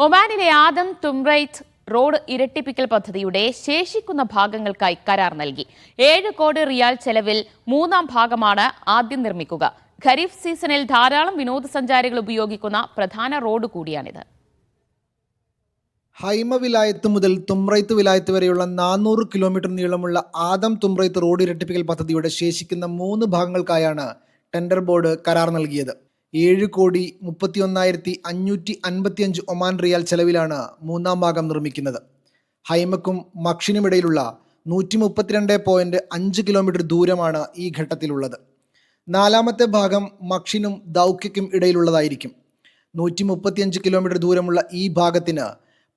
ഒമാനിലെ ആദം തുംറൈത്ത് റോഡ് ഇരട്ടിപ്പിക്കൽ പദ്ധതിയുടെ ശേഷിക്കുന്ന ഭാഗങ്ങൾക്കായി കരാർ നൽകി. 7 കോടി റിയാൽ ചെലവിൽ 3-ാം ഭാഗമാണ് ആദ്യം നിർമ്മിക്കുക. ഖരീഫ് സീസണിൽ ധാരാളം വിനോദസഞ്ചാരികൾ ഉപയോഗിക്കുന്ന പ്രധാന റോഡ് കൂടിയാണിത്. ഹൈമ വിലായത്ത് മുതൽ തുംറൈത്ത് വിലായത്ത് വരെയുള്ള 400 കിലോമീറ്റർ നീളമുള്ള ആദം തുംറൈത്ത് റോഡ് ഇരട്ടിപ്പിക്കൽ പദ്ധതിയുടെ ശേഷിക്കുന്ന 3 ഭാഗങ്ങൾക്കായാണ് ടെൻഡർ ബോർഡ് കരാർ നൽകിയത്. 7,31,555 ഒമാൻ റിയാൽ ചെലവിലാണ് 3-ാം ഭാഗം നിർമ്മിക്കുന്നത്. ഹൈമക്കും മക്ഷിനുമിടയിലുള്ള 132.5 കിലോമീറ്റർ ദൂരമാണ് ഈ ഘട്ടത്തിലുള്ളത്. 4-ാമത്തെ ഭാഗം മക്ഷിനും ദൗക്കയ്ക്കും ഇടയിലുള്ളതായിരിക്കും. 135 കിലോമീറ്റർ ദൂരമുള്ള ഈ ഭാഗത്തിന്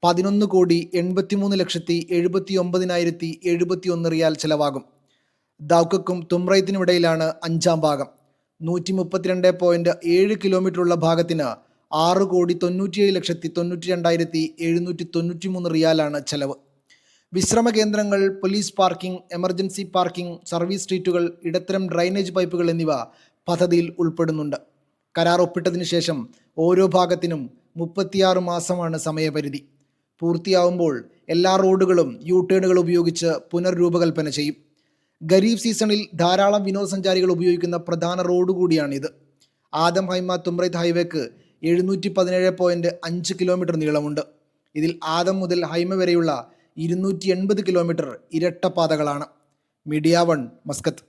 11,83,79,071 റിയാൽ ചെലവാകും. ദൗക്കക്കും തുംറൈത്തിനുമിടയിലാണ് 5-ാം ഭാഗം. 132.7 കിലോമീറ്ററുള്ള ഭാഗത്തിന് 6,97,92,793 റിയാലാണ് ചെലവ്. വിശ്രമ കേന്ദ്രങ്ങൾ, police parking, emergency parking, service സ്ട്രീറ്റുകൾ, ഇടത്തരം ഡ്രൈനേജ് പൈപ്പുകൾ എന്നിവ പദ്ധതിയിൽ ഉൾപ്പെടുന്നുണ്ട്. കരാർ ഒപ്പിട്ടതിനു ശേഷം ഓരോ ഭാഗത്തിനും 36 മാസമാണ് സമയപരിധി. പൂർത്തിയാവുമ്പോൾ എല്ലാ റോഡുകളും യു-ടേണുകൾ ഉപയോഗിച്ച് പുനർരൂപകൽപ്പന ചെയ്യും. ഖരീഫ് സീസണിൽ ധാരാളം വിനോദസഞ്ചാരികൾ ഉപയോഗിക്കുന്ന പ്രധാന റോഡ് കൂടിയാണിത്. ആദം ഹൈമ തുംറൈത്ത് ഹൈവേക്ക് 717.5 കിലോമീറ്റർ നീളമുണ്ട്. ഇതിൽ ആദം മുതൽ ഹൈമ വരെയുള്ള 280 കിലോമീറ്റർ ഇരട്ടപ്പാതകളാണ്. Media 1 Muscat.